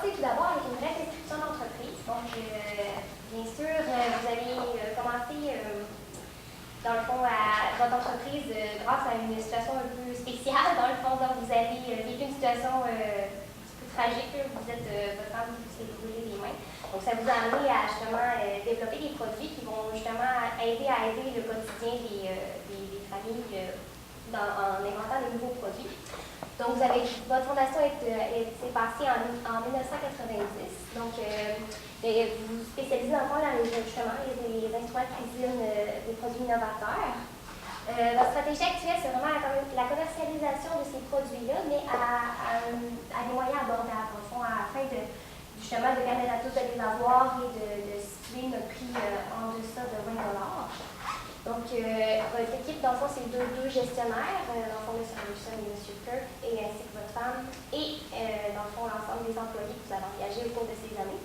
commencer tout d'abord avec une vraie description d'entreprise. Donc, bien sûr, vous allez commencer, dans le fond, votre entreprise grâce à une situation un peu spéciale. Dans le fond, donc, vous avez vécu une situation un petit peu tragique. Vous êtes votre femme qui s'est brûlée les mains. Donc, ça vous a amené à justement développer des produits qui vont justement aider à aider le quotidien des familles en inventant de nouveaux produits. Donc, votre fondation s'est passée en 1990. Donc, vous spécialisez dans les instruments, les instruments de cuisine, des produits innovateurs. Votre stratégie actuelle, c'est vraiment la commercialisation de ces produits-là, mais à des moyens abordables, au fond, afin justement de permettre à tous de les avoir et de situer notre prix en deçà de 20 $. Donc, votre équipe, dans le fond, c'est deux gestionnaires, dans le fond, M. Anderson et M. Kirk, et ainsi que votre femme, et dans le fond, l'ensemble des employés que vous avez engagés au cours de ces années.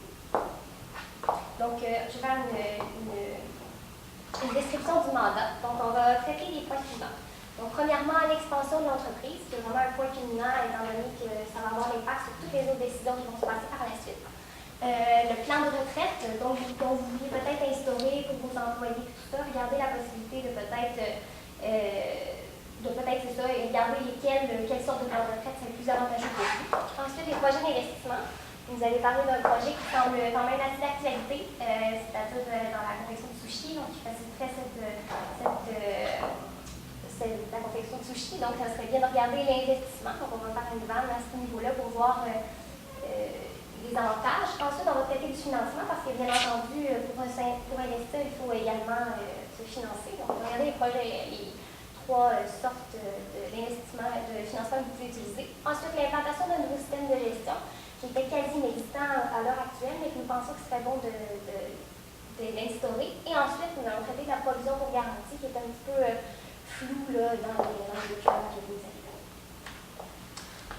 Donc, je vais faire une description du mandat. Donc, on va traiter les points suivants. Donc, premièrement, l'expansion de l'entreprise, qui est vraiment un point culminant, étant donné que ça va avoir un impact sur toutes les autres décisions qui vont se passer par la suite. Le plan de retraite, dont vous vouliez peut-être instaurer pour vos employés, tout ça, regardez la possibilité de peut-être, c'est ça, regarder quelle sorte de plan de retraite c'est le plus avantageux pour vous. Ensuite, les projets d'investissement. Vous avez parlé d'un projet qui semble quand même assez d'actualité, c'est-à-dire dans la confection de sushi, donc qui faciliterait la confection de sushi. Donc, ça serait bien de regarder l'investissement. Donc, on va faire une vanne à ce niveau-là pour voir les avantages. Ensuite, on va traiter du financement parce que, bien entendu, pour investir, il faut également se financer. Donc, on va regarder les trois sortes d'investissement, de financement que vous pouvez utiliser. Ensuite, l'implantation d'un nouveau système de gestion qui était quasi inexistant à l'heure actuelle, mais que nous pensons que ce serait bon de l'instaurer. Et ensuite, nous allons traiter de la provision pour garantie qui est un petit peu floue là, dans les documents que vous avez.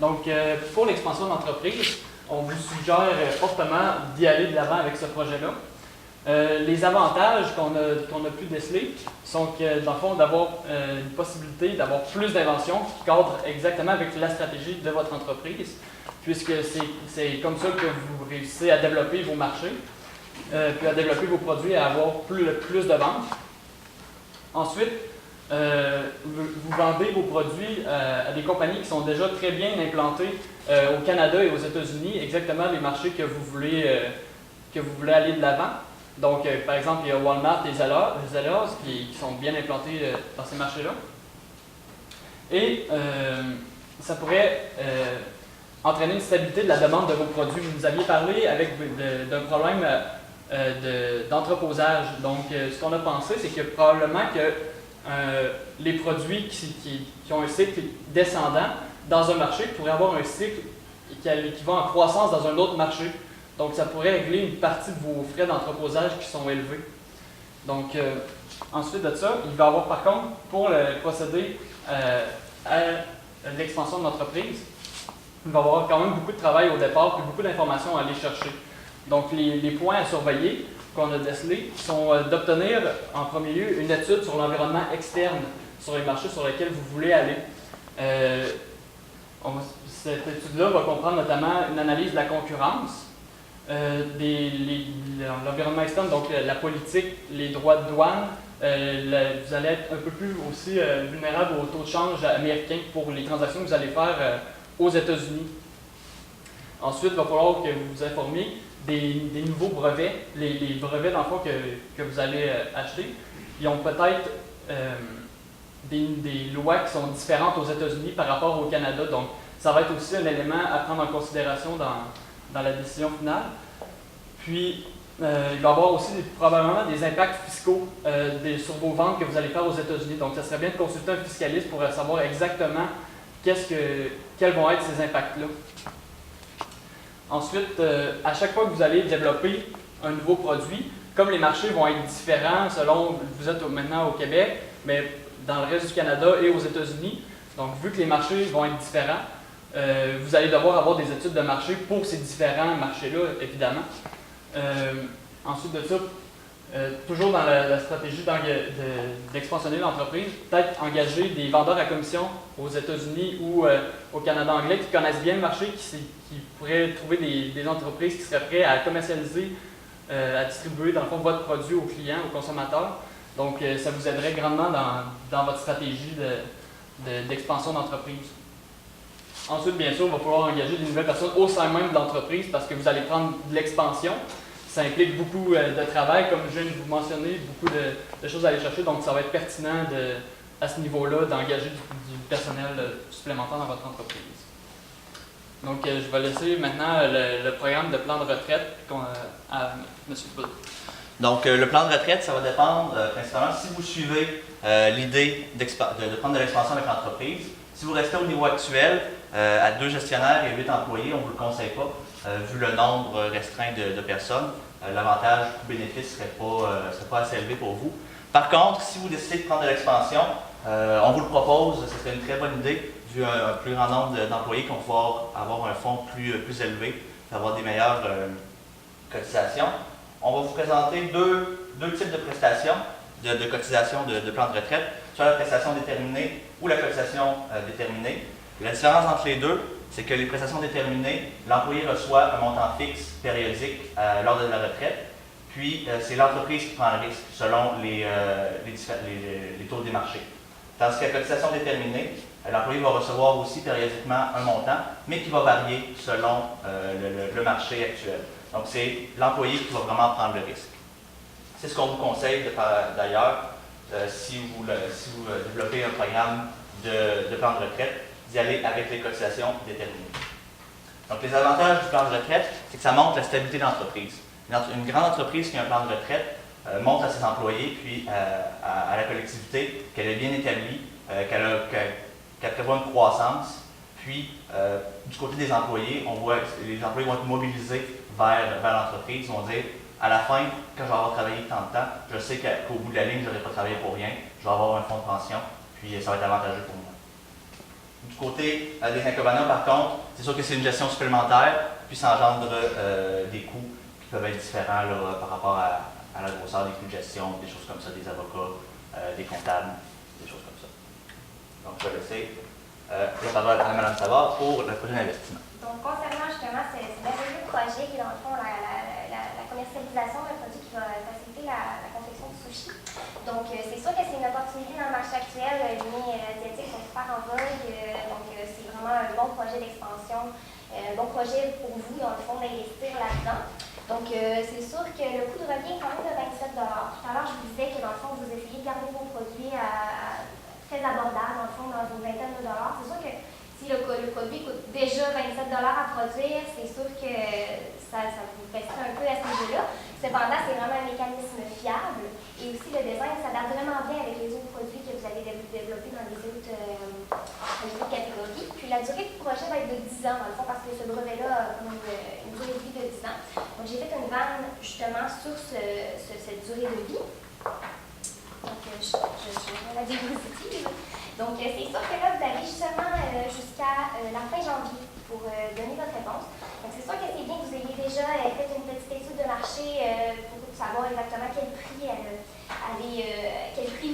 Donc, pour l'expansion de l'entreprise, on vous suggère fortement d'y aller de l'avant avec ce projet-là. Les avantages qu'on a pu déceler sont que, dans le fond, d'avoir une possibilité d'avoir plus d'inventions qui cadrent exactement avec la stratégie de votre entreprise, puisque c'est comme ça que vous réussissez à développer vos marchés, puis à développer vos produits et à avoir plus de ventes. Ensuite, vous vendez vos produits à des compagnies qui sont déjà très bien implantées au Canada et aux États-Unis, exactement les marchés que vous voulez aller de l'avant. Donc, par exemple, il y a Walmart et Zellers qui sont bien implantés dans ces marchés-là. Et ça pourrait entraîner une stabilité de la demande de vos produits. Vous nous aviez parlé d'un problème d'entreposage. Donc, ce qu'on a pensé, c'est que probablement que les produits qui ont un cycle descendant dans un marché pourraient avoir un cycle qui va en croissance dans un autre marché. Donc, ça pourrait régler une partie de vos frais d'entreposage qui sont élevés. Donc, ensuite de ça, il va y avoir par contre, pour procéder à l'expansion de l'entreprise, il va y avoir quand même beaucoup de travail au départ et beaucoup d'informations à aller chercher. Donc, les points à surveiller qu'on a décelés sont d'obtenir en premier lieu une étude sur l'environnement externe, sur les marchés sur lesquels vous voulez aller. Cette étude-là va comprendre notamment une analyse de la concurrence, l'environnement externe, donc la politique, les droits de douane. Vous allez être un peu plus aussi vulnérable au taux de change américain pour les transactions que vous allez faire aux États-Unis. Ensuite, il va falloir que vous vous informiez des nouveaux brevets, les brevets dans le fond que vous allez acheter. Ils ont peut-être des lois qui sont différentes aux États-Unis par rapport au Canada. Donc, ça va être aussi un élément à prendre en considération dans la décision finale. Puis, il va y avoir aussi probablement des impacts fiscaux sur vos ventes que vous allez faire aux États-Unis. Donc, ça serait bien de consulter un fiscaliste pour savoir exactement quels vont être ces impacts-là. Ensuite, à chaque fois que vous allez développer un nouveau produit, comme les marchés vont être différents selon, vous êtes maintenant au Québec, mais dans le reste du Canada et aux États-Unis, donc vu que les marchés vont être différents, vous allez devoir avoir des études de marché pour ces différents marchés-là, évidemment. Ensuite de ça, toujours dans la stratégie d'expansionner l'entreprise, peut-être engager des vendeurs à commission aux États-Unis ou au Canada anglais qui connaissent bien le marché, qui pourraient trouver des entreprises qui seraient prêtes à commercialiser, à distribuer dans le fond votre produit aux clients, aux consommateurs. Donc ça vous aiderait grandement dans votre stratégie d'expansion d'entreprise. Ensuite, bien sûr, il va falloir engager des nouvelles personnes au sein même de l'entreprise parce que vous allez prendre de l'expansion. Ça implique beaucoup de travail, comme je viens de vous mentionner, beaucoup de choses à aller chercher. Donc, ça va être pertinent à ce niveau-là d'engager du personnel supplémentaire dans votre entreprise. Donc, je vais laisser maintenant le programme de plan de retraite à M. Poul. Donc, le plan de retraite, ça va dépendre principalement si vous suivez l'idée de prendre de l'expansion avec l'entreprise. Si vous restez au niveau actuel, à 2 gestionnaires et 8 employés, on ne vous le conseille pas, vu le nombre restreint de personnes. L'avantage coût-bénéfice ne serait pas assez élevé pour vous. Par contre, si vous décidez de prendre de l'expansion, on vous le propose, ce serait une très bonne idée, vu un plus grand nombre d'employés qu'on va pouvoir avoir un fonds plus élevé, avoir des meilleures cotisations. On va vous présenter deux types de prestations, de cotisation de plan de retraite, soit la prestation déterminée ou la cotisation déterminée. La différence entre les deux, c'est que les prestations déterminées, l'employé reçoit un montant fixe périodique lors de la retraite, puis c'est l'entreprise qui prend le risque selon les taux des marchés. Tandis que la cotisation déterminée, l'employé va recevoir aussi périodiquement un montant, mais qui va varier selon le marché actuel. Donc c'est l'employé qui va vraiment prendre le risque. C'est ce qu'on vous conseille d'ailleurs si vous développez un programme de plan de retraite, d'y aller avec les cotisations déterminées. Donc, les avantages du plan de retraite, c'est que ça montre la stabilité de l'entreprise. Une grande entreprise qui a un plan de retraite montre à ses employés, puis à la collectivité, qu'elle est bien établie, qu'elle prévoit une croissance. Puis, du côté des employés, on voit que les employés vont être mobilisés vers l'entreprise. Ils vont dire, à la fin, quand je vais avoir travaillé tant de temps, je sais qu'au bout de la ligne, je n'aurai pas travaillé pour rien. Je vais avoir un fonds de pension, puis ça va être avantageux pour moi. Du côté des inconvénients, par contre, c'est sûr que c'est une gestion supplémentaire, puis ça engendre des coûts qui peuvent être différents là, par rapport à la grosseur des coûts de gestion, des choses comme ça, des avocats, des comptables, des choses comme ça. Donc, je vais laisser la parole à Mme Savard pour le projet d'investissement. Donc, concernant justement ce merveilleux projet qui est dans le fond la commercialisation d'un produit qui va faciliter la confection du sushi. Donc, c'est sûr que c'est une opportunité dans le marché actuel. Les lignes asiatiques sont super en vogue. Donc, c'est vraiment un bon projet d'expansion, un bon projet pour vous, dans le fond, d'investir là-dedans. Donc, c'est sûr que le coût de revient est quand même de 27 $. Tout à l'heure, je vous disais que dans le fond, vous essayez de garder vos produits très abordables, dans le fond, dans une vingtaine de dollars. C'est sûr que si le produit coûte déjà 27 $ à produire, c'est sûr que ça vous baisserait un peu à ce niveau-là. Cependant, c'est vraiment un mécanisme fiable. Et aussi, le design s'adapte vraiment bien avec les autres produits que vous avez développés dans les autres catégories. Puis la durée du projet va être de 10 ans, dans le fond, parce que ce brevet-là a une durée de vie de 10 ans. Donc, j'ai fait une vanne, justement, sur cette durée de vie. Donc, je vais la diapositive. Donc, c'est sûr que là, vous avez justement jusqu'à la fin janvier pour donner votre réponse. Donc, c'est sûr que c'est bien que vous ayez déjà fait une petite étude de marché pour savoir exactement quel prix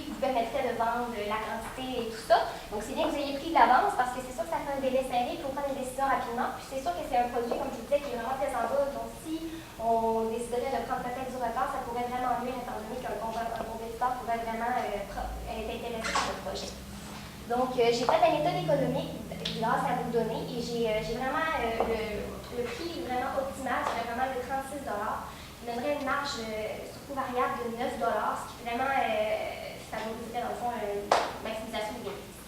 vous permettrait de vendre, la quantité et tout ça. Donc, c'est bien que vous ayez pris de l'avance parce que c'est sûr que ça fait un délai serré pour prendre une décision rapidement. Puis, c'est sûr que c'est un produit, comme je vous disais, qui est vraiment très en vogue. Donc, si on déciderait de prendre peut-être du retard, ça pourrait vraiment nuire étant donné qu'un compétiteur pourrait vraiment être intéressé par le projet. Donc, j'ai fait la méthode économique grâce à vous donner et j'ai vraiment le prix vraiment optimal, c'est vraiment de 36 $. Il donnerait une marge sur coût variable de 9 $, ce qui vraiment favoriserait dans le fond une maximisation des bénéfices.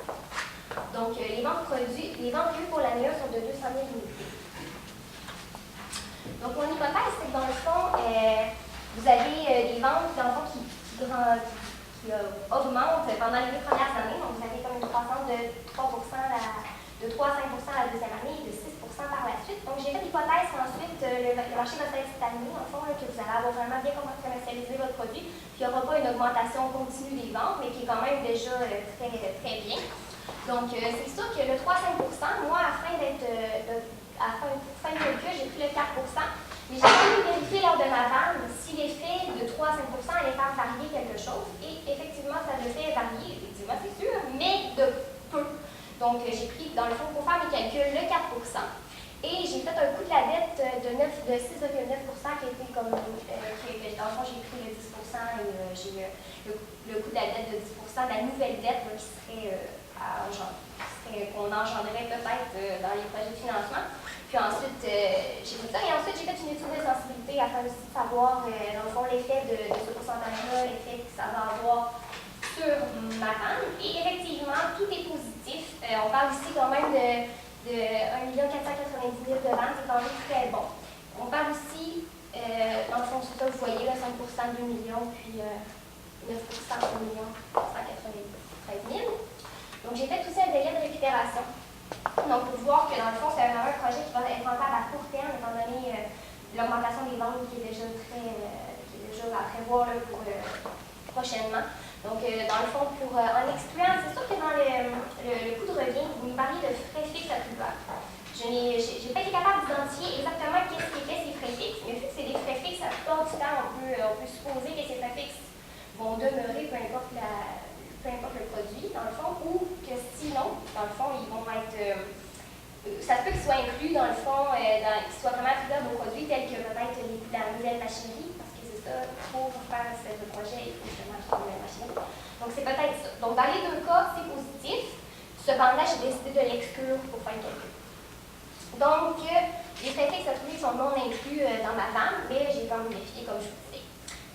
Donc, les ventes prévues pour l'année sont de 200 000 unités. Donc, mon hypothèse, c'est que dans le fond, vous avez des ventes dans le fond qui augmentent pendant les 2 premières années. Donc, vous avez comme une croissance de 3 à 5 la deuxième année et de 6 par la suite. Donc, j'ai fait l'hypothèse qu'ensuite, le marché va être stagné, dans le fond, que vous allez avoir vraiment bien commercialisé votre produit, puis il n'y aura pas une augmentation continue des ventes, mais qui est quand même déjà très bien. Donc, c'est sûr que le 3-5 moi, à fin de calcul, j'ai pris le 4 mais j'ai quand même vérifié lors de ma vanne si l'effet de 3 à 5 allait Et j'ai fait un coût de la dette de 6,9 qui a été comme. Dans le fond, j'ai pris le 10 et j'ai le coût de la dette de 10 de la nouvelle dette là, qu'on engendrerait peut-être dans les projets de financement. Puis ensuite, j'ai fait ça. Et ensuite, j'ai fait une étude de sensibilité afin aussi de savoir, dans le fond, l'effet de ce pourcentage-là, l'effet que ça va avoir sur ma femme. Et effectivement, tout est positif. On parle ici quand même de 1 490 000 de ventes, c'est quand même très bon. On parle aussi, dans le fond, c'est ça, vous voyez, là, 5 2 millions, puis 9 1 193 000. Donc, j'ai fait aussi un délai de récupération. Donc, pour voir que, dans le fond, c'est vraiment un projet qui va être rentable à court terme, étant donné l'augmentation des ventes qui est déjà à prévoir là, pour prochainement. Donc, dans le fond, en excluant, c'est sûr que dans le coût de revient, vous me parliez de frais fixes attribuables. Je n'ai pas été capable d'identifier exactement qu'est-ce qui était ces frais fixes, mais vu que c'est des frais fixes, la plupart du temps, on peut supposer que ces frais fixes vont demeurer, peu importe le produit, dans le fond, ou que sinon, dans le fond, ils vont être. Ça se peut qu'ils soient inclus, dans le fond, qu'ils soient vraiment attribuables aux produits, tels que peut-être les coûts de la nouvelle machinerie, parce que c'est ça, pour faire ce projet, il faut justement acheter une nouvelle machinerie. Donc, c'est peut-être ça. Donc, dans les deux cas, c'est positif. Cependant, j'ai décidé de l'exclure pour faire le calcul. Donc, les frais fixes attribués sont non inclus dans ma vente, mais j'ai quand même vérifié, comme je vous disais.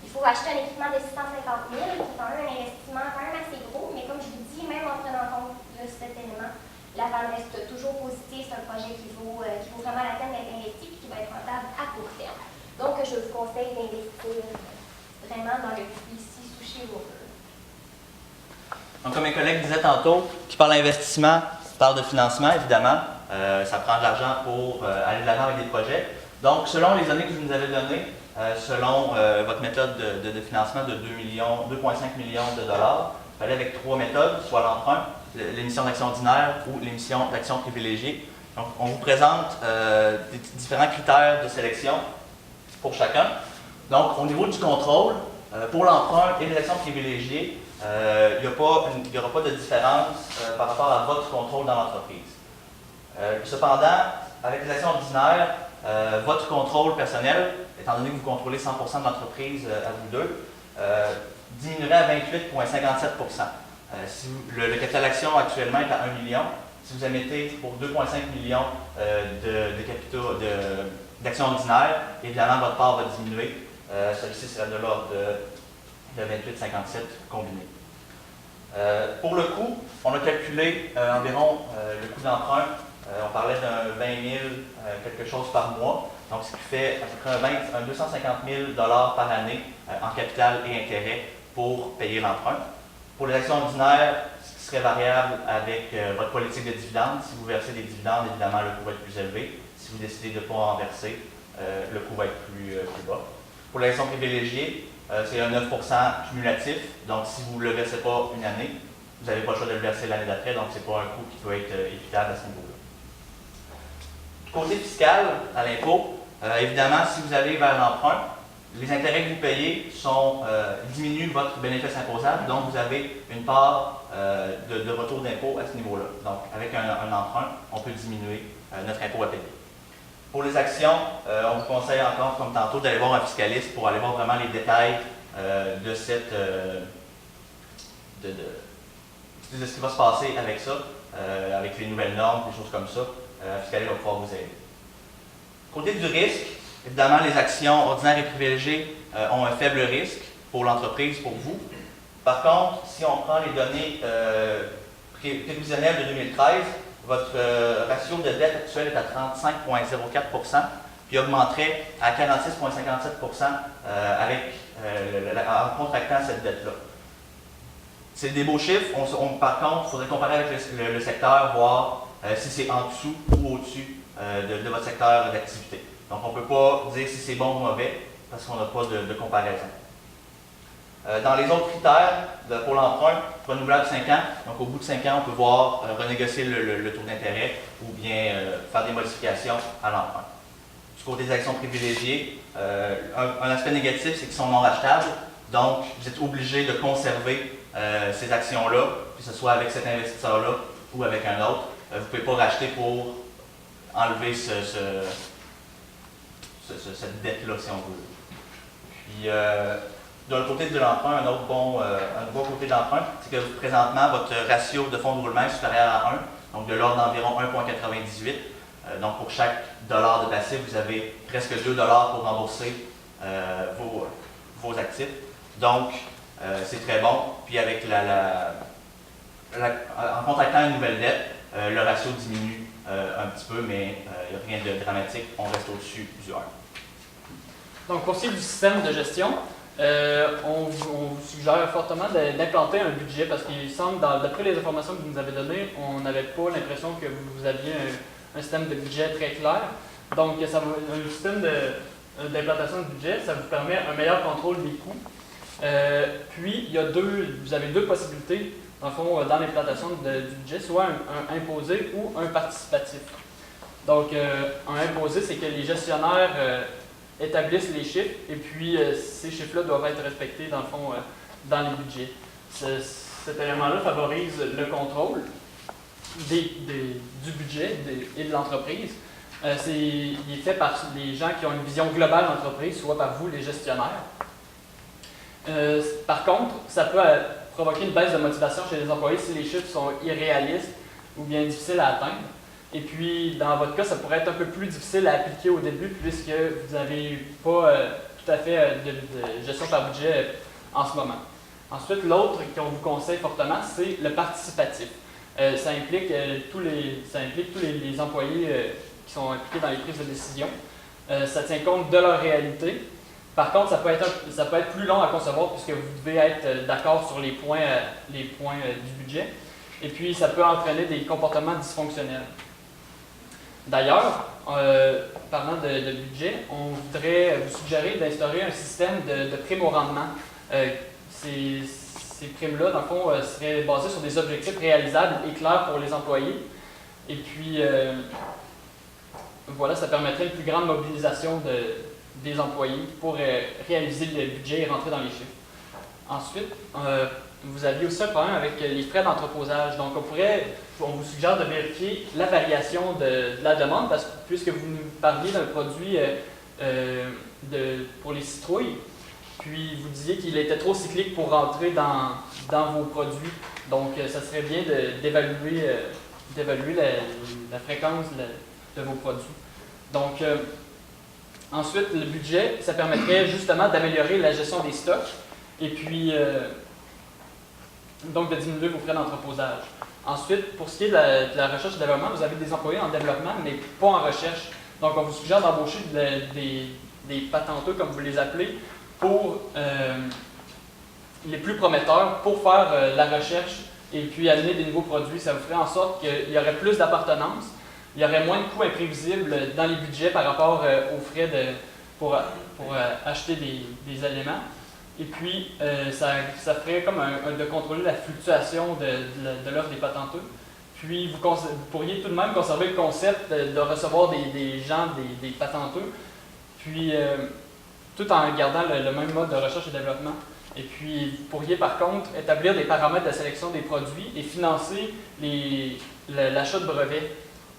Il faut acheter un équipement de 650 000, qui est quand même un investissement quand même assez gros, mais comme je vous dis, même en prenant compte de cet élément, la vente reste toujours positive. C'est un projet qui vaut vraiment la peine d'être investi et qui va être rentable à court terme. Donc, je vous conseille d'investir vraiment dans le puits ici, Sushi Water. Donc, comme mes collègues disaient tantôt, qui parle d'investissement, parle de financement, évidemment. Ça prend de l'argent pour aller de l'avant avec des projets. Donc, selon les données que vous nous avez données, selon votre méthode de financement de 2,5 millions de dollars, il fallait avec 3 méthodes, soit l'emprunt, l'émission d'actions ordinaires ou l'émission d'actions privilégiées. Donc, on vous présente des différents critères de sélection pour chacun. Donc, au niveau du contrôle, pour l'emprunt et les actions privilégiées, il n'y aura pas de différence par rapport à votre contrôle dans l'entreprise. Cependant, avec les actions ordinaires, votre contrôle personnel, étant donné que vous contrôlez 100 de l'entreprise à vous deux, diminuerait à 28,57 si le capital d'action actuellement est à 1 million. Si vous émettez pour 2,5 millions d'actions ordinaires, évidemment, votre part va diminuer. Celui-ci serait de l'ordre de 28,57 combiné. Pour le coût, on a calculé environ le coût d'emprunt. On parlait d'un 20 000 quelque chose par mois, donc ce qui fait à peu près un 250 000 par année en capital et intérêt pour payer l'emprunt. Pour les actions ordinaires, ce qui serait variable avec votre politique de dividendes. Si vous versez des dividendes, évidemment, le coût va être plus élevé. Si vous décidez de ne pas en verser, le coût va être plus bas. Pour les actions privilégiées, c'est un 9 cumulatif. Donc, si vous ne le versez pas une année, vous n'avez pas le choix de le verser l'année d'après. Donc, ce n'est pas un coût qui peut être évitable à ce niveau-là. Côté fiscal, à l'impôt, évidemment, si vous allez vers l'emprunt, les intérêts que vous payez diminuent votre bénéfice imposable. Donc, vous avez une part de retour d'impôt à ce niveau-là. Donc, avec un emprunt, on peut diminuer notre impôt à payer. Pour les actions, on vous conseille encore, comme tantôt, d'aller voir un fiscaliste pour aller voir vraiment les détails de ce qui va se passer avec ça, avec les nouvelles normes, des choses comme ça. Un fiscaliste va pouvoir vous aider. Côté du risque, évidemment, les actions ordinaires et privilégiées ont un faible risque pour l'entreprise, pour vous. Par contre, si on prend les données prévisionnelles de 2013, votre ratio de dette actuel est à 35,04 puis augmenterait à 46,57 en contractant cette dette-là. C'est des beaux chiffres. Par contre, il faudrait comparer avec le secteur, voir si c'est en dessous ou au-dessus de votre secteur d'activité. Donc, on ne peut pas dire si c'est bon ou mauvais parce qu'on n'a pas de comparaison. Dans les autres critères, pour l'emprunt, renouvelable 5 ans. Donc, au bout de 5 ans, on peut voir renégocier le taux d'intérêt ou bien faire des modifications à l'emprunt. Du côté des actions privilégiées, un aspect négatif, c'est qu'ils sont non rachetables. Donc, vous êtes obligé de conserver ces actions-là, que ce soit avec cet investisseur-là ou avec un autre. Vous ne pouvez pas racheter pour enlever cette dette-là, si on veut. Puis, de l'autre côté de l'emprunt, un bon côté de l'emprunt, c'est que présentement, votre ratio de fonds de roulement est supérieur à 1, donc de l'ordre d'environ 1,98. Donc, pour chaque dollar de passif, vous avez presque 2 dollars pour rembourser vos actifs. Donc, c'est très bon. Puis, avec en contractant une nouvelle dette, le ratio diminue un petit peu, mais il n'y a rien de dramatique. On reste au-dessus du 1. Donc, pour ce qui est du système de gestion, on vous suggère fortement d'implanter un budget parce qu'il semble, d'après les informations que vous nous avez données, on n'avait pas l'impression que vous aviez un système de budget très clair. Donc, un système d'implantation de budget, ça vous permet un meilleur contrôle des coûts. Puis, vous avez deux possibilités, dans le fond, dans l'implantation du budget, soit un imposé ou un participatif. Donc, un imposé, c'est que les gestionnaires établissent les chiffres et puis ces chiffres-là doivent être respectés, dans le fond, dans les budgets. Cet élément-là favorise le contrôle du budget et de l'entreprise. Il est fait par les gens qui ont une vision globale de l'entreprise, soit par vous, les gestionnaires. Par contre, ça peut provoquer une baisse de motivation chez les employés si les chiffres sont irréalistes ou bien difficiles à atteindre. Et puis, dans votre cas, ça pourrait être un peu plus difficile à appliquer au début puisque vous n'avez pas tout à fait de gestion par budget en ce moment. Ensuite, l'autre qu'on vous conseille fortement, c'est le participatif. Ça implique tous les employés qui sont impliqués dans les prises de décision. Ça tient compte de leur réalité. Par contre, ça peut être plus long à concevoir puisque vous devez être d'accord sur les points du budget. Et puis, ça peut entraîner des comportements dysfonctionnels. D'ailleurs, parlant de budget, on voudrait vous suggérer d'instaurer un système de primes au rendement. Ces primes-là, dans le fond, seraient basées sur des objectifs réalisables et clairs pour les employés. Et puis, voilà, ça permettrait une plus grande mobilisation des employés pour réaliser le budget et rentrer dans les chiffres. Ensuite, vous aviez aussi un problème avec les frais d'entreposage. Donc, on vous suggère de vérifier la variation de la demande puisque vous nous parliez d'un produit pour les citrouilles, puis vous disiez qu'il était trop cyclique pour rentrer dans vos produits. Donc, ça serait bien d'évaluer la fréquence de vos produits. Donc, ensuite, le budget, ça permettrait justement d'améliorer la gestion des stocks et puis donc de diminuer vos frais d'entreposage. Ensuite, pour ce qui est de la recherche et développement, vous avez des employés en développement, mais pas en recherche. Donc, on vous suggère d'embaucher des patenteux, comme vous les appelez, pour les plus prometteurs, pour faire la recherche et puis amener des nouveaux produits. Ça vous ferait en sorte qu'il y aurait plus d'appartenance, il y aurait moins de coûts imprévisibles dans les budgets par rapport aux frais pour acheter des éléments. Et puis, ça ferait comme de contrôler la fluctuation de l'offre des patenteux. Puis, vous pourriez tout de même conserver le concept de recevoir des gens, des patenteux, puis tout en gardant le même mode de recherche et développement. Et puis, vous pourriez par contre établir des paramètres de sélection des produits et financer l'achat de brevets.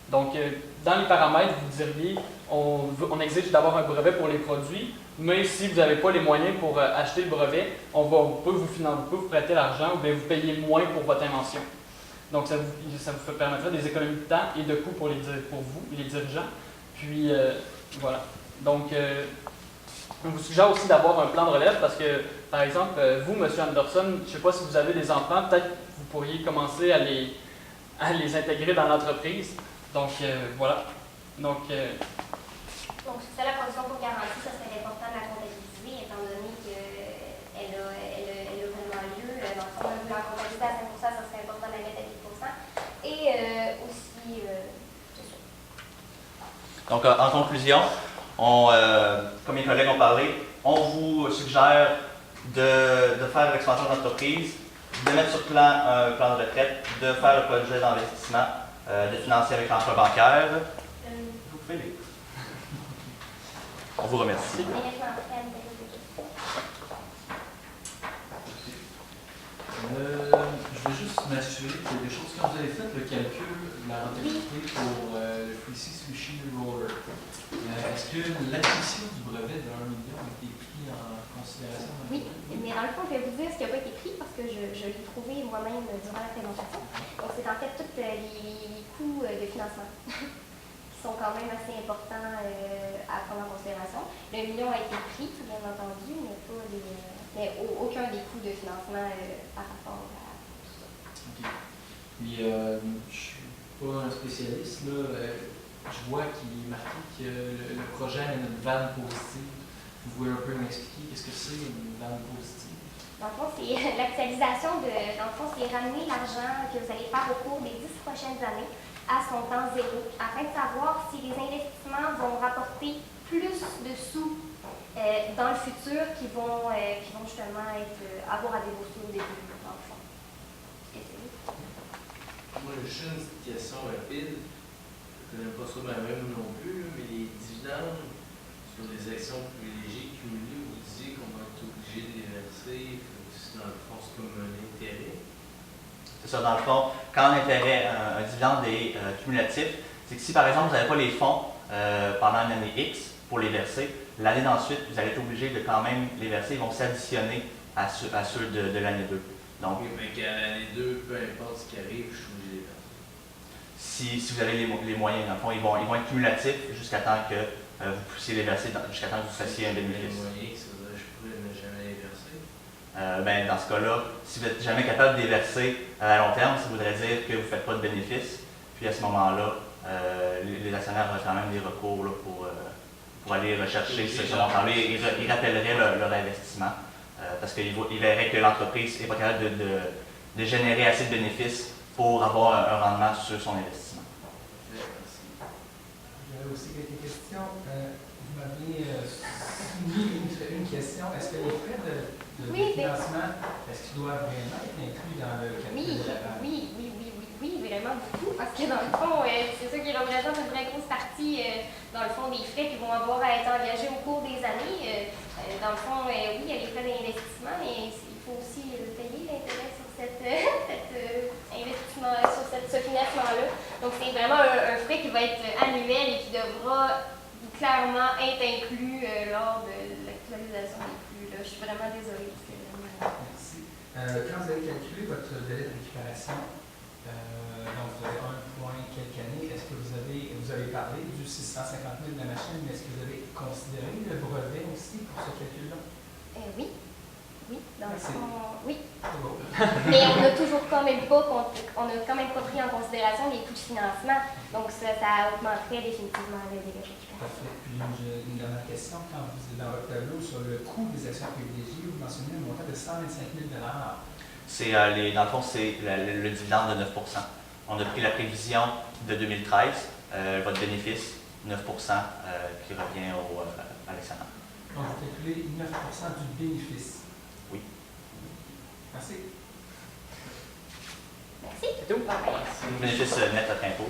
Donc, dans les paramètres, vous diriez, on exige d'avoir un brevet pour les produits, mais si vous n'avez pas les moyens pour acheter le brevet, on peut vous prêter l'argent ou bien vous payer moins pour votre invention. Donc, ça vous permettra des économies de temps et de coûts pour vous, les dirigeants. Puis, voilà. Donc, on vous suggère aussi d'avoir un plan de relève parce que, par exemple, vous, M. Anderson, je ne sais pas si vous avez des enfants, peut-être que vous pourriez commencer à les intégrer dans l'entreprise. Donc, voilà. Donc, c'est ça la condition pour garantie, ça serait important de la comptabiliser, étant donné qu'elle a vraiment lieu. Dans le fond, vous la comptabiliser à 5%, ça serait important de la mettre à 10%. Et aussi, c'est ça. Donc, en conclusion, comme mes collègues ont parlé, on vous suggère de faire l'expansion d'entreprise, de mettre sur un plan de retraite, de faire le projet d'investissement, de financer avec l'emprunt bancaire. Vous pouvez lire. On vous remercie. Je vais juste m'assurer qu'il y a des choses. Quand vous avez fait le calcul de la rentabilité pour le Fleecy Sushi Roller, est-ce que l'acquisition du brevet de 1 million a été pris en considération? Oui, mais dans le fond, je vais vous dire ce qui n'a pas été pris parce que je l'ai trouvé moi-même durant la présentation. Donc, c'est en fait tous les coûts de financement qui sont quand même assez importants à prendre en considération. Le million a été pris, bien entendu, mais pas aucun des coûts de financement par rapport à tout ça. OK. Puis, je ne suis pas un spécialiste, là. Je vois qu'il est marqué que le projet a une vanne positive. Vous pouvez un peu m'expliquer qu'est-ce que c'est une vanne positive? Dans le fond, c'est l'actualisation dans le fond, c'est ramener l'argent que vous allez faire au cours des 10 prochaines années à son temps zéro, afin de savoir si les investissements vont rapporter plus de sous dans le futur qui vont justement avoir à débourser au début, dans le fond. Moi, juste une petite question rapide. Je ne connais pas ça même non plus, mais les dividendes sur les actions privilégiées cumulées, vous disiez qu'on va être obligé de les verser, dans le fond, c'est comme un intérêt. C'est ça, dans le fond, quand un dividende est cumulatif, c'est que si par exemple vous n'avez pas les fonds pendant une année X pour les verser, l'année d'ensuite, vous allez être obligé de quand même les verser, ils vont s'additionner à ceux de l'année 2. Donc, mais qu'à l'année 2, peu importe ce qui arrive, je suis obligé de les verser. Si vous avez les moyens, dans le fond, ils vont être cumulatifs jusqu'à temps que vous puissiez les verser, jusqu'à temps que vous fassiez un bénéfice. Les moyens, ça veut dire que je pourrais ne jamais les verser. Ben, dans ce cas-là, si vous n'êtes jamais capable de les verser à long terme, ça voudrait dire que vous ne faites pas de bénéfice. Puis à ce moment-là, les actionnaires auraient quand même des recours là, pour aller rechercher ce montant-là. Ils rappelleraient leur investissement parce qu'ils verraient que l'entreprise n'est pas capable de générer assez de bénéfices pour avoir un rendement sur son investissement. J'avais aussi quelques questions. Vous m'aviez soumis une question. Est-ce que les frais de financement, est-ce qu'ils doivent vraiment être inclus dans le calcul de la banque? Oui, vraiment beaucoup. Parce que dans le fond, c'est ça qui représente une vraie grosse partie, dans le fond, des frais qui vont avoir à être engagés au cours des années. Dans le fond, oui, il y a les frais d'investissement, mais il faut aussi payer l'intérêt sur ce financement-là. Donc, c'est vraiment un frais qui va être annuel et qui devra clairement être inclus lors de l'actualisation des flux. Là. Je suis vraiment désolée. Merci. Quand vous avez calculé votre délai de récupération, donc vous avez 1 point quelques années, est-ce que vous avez parlé du 650 000 de la machine, mais est-ce que vous avez considéré le brevet aussi pour ce calcul-là? Oui. Oui, dans le fond, oui. Bon. Mais on n'a quand même pas pris en considération les coûts de financement. Donc ça augmenterait définitivement le délai de récupération. Parfait. Puis une dernière question. Quand vous êtes dans votre tableau sur le coût des actions privilégiées, vous mentionnez un montant de 125 000 $. C'est dans le fond, c'est le dividende de 9 %. On a pris la prévision de 2013, votre bénéfice, 9 % qui revient à l'actionnaire. Donc, vous calculez 9 % du bénéfice. Oui. Merci. Merci. C'est tout. Bon, ben, Bénéfice net après impôt.